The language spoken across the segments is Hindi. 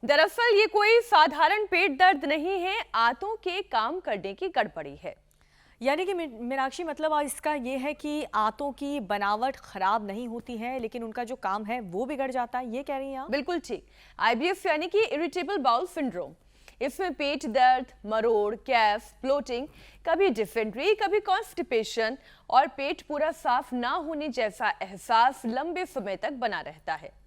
दरअसल ये कोई साधारण पेट दर्द नहीं है, आंतों के काम करने की गड़बड़ी है। यानी कि मीनाक्षी, मतलब इसका ये है कि आंतों की बनावट खराब नहीं होती है, लेकिन उनका जो काम है वो बिगड़ जाता है, ये कह रही हैं आप? बिल्कुल ठीक। आईबीएस यानी कि इरिटेबल बाउल सिंड्रोम। इसमें पेट दर्द, मरोड़, गैस, ब्लोटिंग, कभी डिसेंट्री, कभी कॉन्स्टिपेशन और पेट पूरा साफ ना होने जैसा एहसास लंबे समय तक बना रहता है।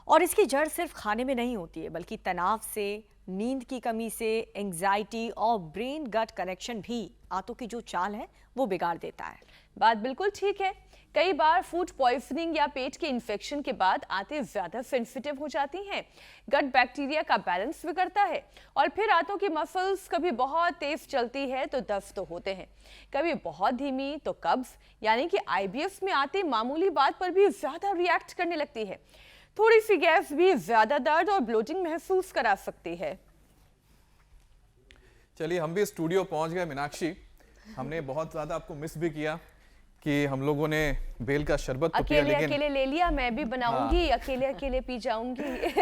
और इसकी जड़ सिर्फ खाने में नहीं होती है, बल्कि तनाव से, नींद की कमी से, एंजाइटी और ब्रेन गट कनेक्शन भी आंतों की जो चाल है वो बिगाड़ देता है। बात बिल्कुल ठीक है। कई बार फूड पॉइजनिंग या पेट के इन्फेक्शन के बाद आंतें ज्यादा सेंसिटिव हो जाती हैं। गट बैक्टीरिया का बैलेंस बिगड़ता है और फिर आंतों की मसल्स कभी बहुत तेज चलती है तो दस्त तो होते हैं, कभी बहुत धीमी तो कब्ज। यानी कि आईबीएस में आंतें मामूली बात पर भी ज्यादा रिएक्ट करने लगती है। थोड़ी सी गैस भी ज्यादा दर्द और ब्लोटिंग महसूस करा सकती है। चलिए, हम भी स्टूडियो पहुंच गए मीनाक्षी। हमने बहुत ज्यादा आपको मिस भी किया कि हम लोगों ने बेल का शरबत तो पिया, लेकिन अकेले ले लिया, मैं भी बनाऊंगी। हाँ। अकेले पी जाऊंगी।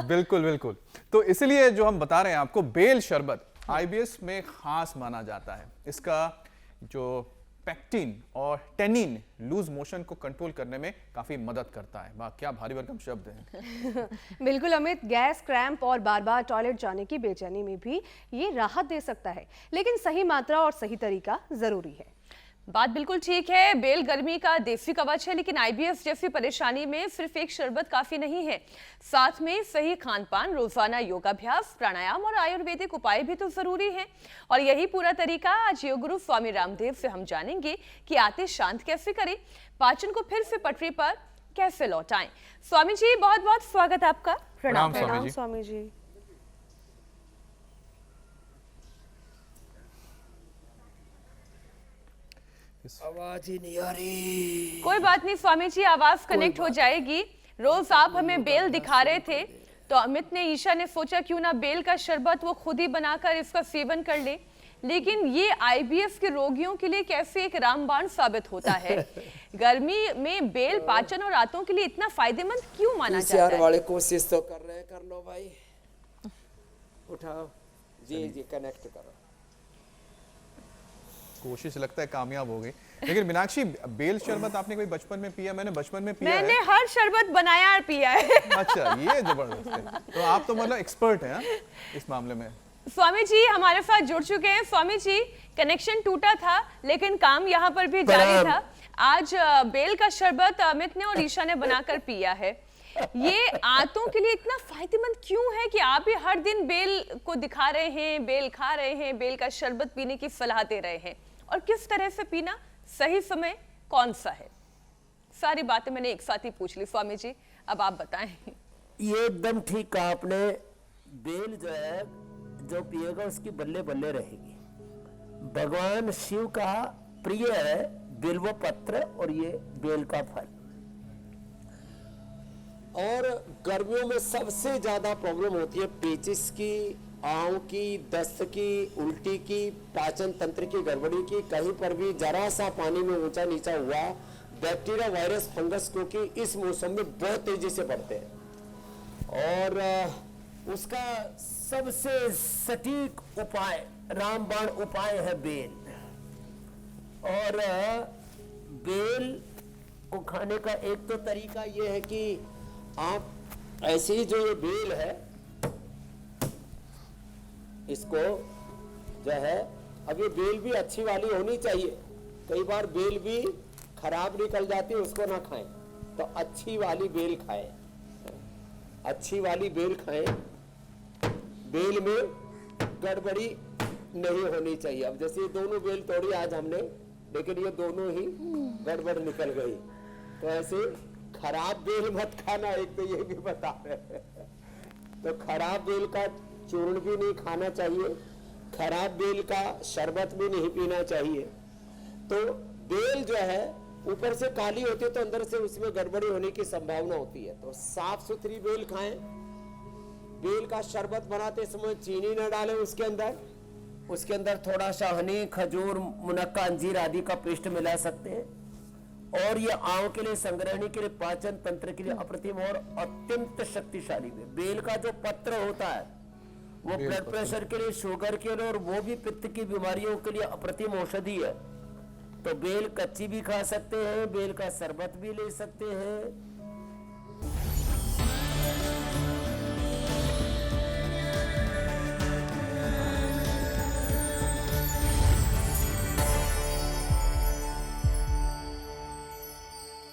बिल्कुल बिल्कुल। तो इसलिए जो हम बता रहे हैं आपको, बेल शरबत आईबीएस में खास माना जाता है। इसका जो पेक्टिन और टेनिन लूज मोशन को कंट्रोल करने में काफी मदद करता है। वाह, क्या भारी भरकम शब्द हैं। बिल्कुल अमित, गैस, क्रैम्प और बार बार टॉयलेट जाने की बेचैनी में भी ये राहत दे सकता है, लेकिन सही मात्रा और सही तरीका जरूरी है। बात बिल्कुल ठीक है। बेल गर्मी का देसी कवच है, लेकिन आईबीएस जैसी परेशानी में सिर्फ एक शरबत काफी नहीं है। साथ में सही खान-पान, रोजाना योगाभ्यास, प्राणायाम और आयुर्वेदिक उपाय भी तो जरूरी हैं। और यही पूरा तरीका आज योग गुरु स्वामी रामदेव से हम जानेंगे कि आंतें शांत कैसे करें, पाचन को फिर से पटरी पर कैसे लौटाएं। स्वामी जी, बहुत बहुत स्वागत आपका। प्रणाम स्वामी जी। आवाज ही नहीं आ रही। कोई बात नहीं स्वामी जी, आवाज कनेक्ट हो जाएगी। रोज आप हमें बेल दिखा रहे थे, तो अमित ने, ईशा ने सोचा क्यों ना बेल का शरबत वो खुद ही बनाकर इसका सेवन कर ले। लेकिन ये आईबीएस के रोगियों के लिए कैसे एक रामबाण साबित होता है। गर्मी में बेल पाचन और आंतों के लिए इतना फायदेमंद क्यों माना जाता है? वाले कोशिश तो कर रहे हैं, कर लो भाई, उठाओ जी जी, कनेक्ट करो। कोशिश लगता है कामयाब हो गई। लेकिन मीनाक्षी, बेल शरबत आपने कोई बचपन में पिया? मैंने बचपन में पिया मैंने है। हर शरबत बनाया और पिया है। अच्छा, ये जबरदस्त है। तो आप तो मतलब एक्सपर्ट हैं इस मामले में। स्वामी जी हमारे साथ जुड़ चुके हैं। स्वामी जी, कनेक्शन टूटा था लेकिन काम यहाँ पर भी जारी था। आज बेल का शरबत अमित ने और ईशा ने बनाकर पिया है। ये आंतों के लिए इतना फायदेमंद क्यों है कि आप भी हर दिन बेल को दिखा रहे हैं, बेल खा रहे हैं, बेल का शरबत पीने की सलाह दे रहे हैं? और किस तरह से पीना, सही समय कौन सा है? सारी बातें मैंने एक साथ ही पूछ ली। स्वामी जी, अब आप बताएं। ये एकदम ठीक कहा आपने। बेल जो है, जो पिएगा उसकी बल्ले बल्ले रहेगी। भगवान शिव का प्रिय है बिल्व पत्र और ये बेल का फल। और गर्मियों में सबसे ज्यादा प्रॉब्लम होती है पेचिस की, आंव की, दस्त की, उल्टी की, पाचन तंत्र की गड़बड़ी की। कहीं पर भी जरा सा पानी में ऊंचा नीचा हुआ, बैक्टीरिया, वायरस, फंगस, क्योंकि इस मौसम में बहुत तेजी से बढ़ते हैं। और उसका सबसे सटीक उपाय, रामबाण उपाय है बेल। और बेल को खाने का एक तो तरीका ये है कि आप ऐसे ही जो ये बेल है, इसको जो है, अब ये बेल भी अच्छी वाली होनी चाहिए। कई बार बेल भी खराब निकल जाती है, उसको ना खाएं। तो अच्छी वाली बेल खाएं, अच्छी वाली बेल खाएं। बेल में गड़बड़ी नहीं होनी चाहिए। अब जैसे ये दोनों बेल तोड़ी आज हमने, लेकिन ये दोनों ही गड़बड़ निकल गई। तो ऐसे खराब बेल मत खाना, एक तो ये भी बता रहे हैं। तो खराब बेल का चूर्ण भी नहीं खाना चाहिए, खराब बेल का शरबत भी नहीं पीना चाहिए। तो बेल जो है ऊपर से काली होती है, तो अंदर से उसमें गड़बड़ी होने की संभावना होती है। तो साफ सुथरी बेल खाएं। बेल का शरबत बनाते समय चीनी न डालें उसके अंदर थोड़ा सा हनी, खजूर, मुनक्का, अंजीर आदि का पेस्ट मिला सकते हैं। और ये आंव के लिए, संग्रहणी के लिए, पाचन तंत्र के लिए अप्रतिम और अत्यंत शक्तिशाली है। बेल का जो पत्र होता है वो ब्लड प्रेशर के लिए, शुगर के लिए और वो भी पित्त की बीमारियों के लिए अप्रतिम औषधि है। तो बेल कच्ची भी खा सकते हैं, बेल का शरबत भी ले सकते हैं,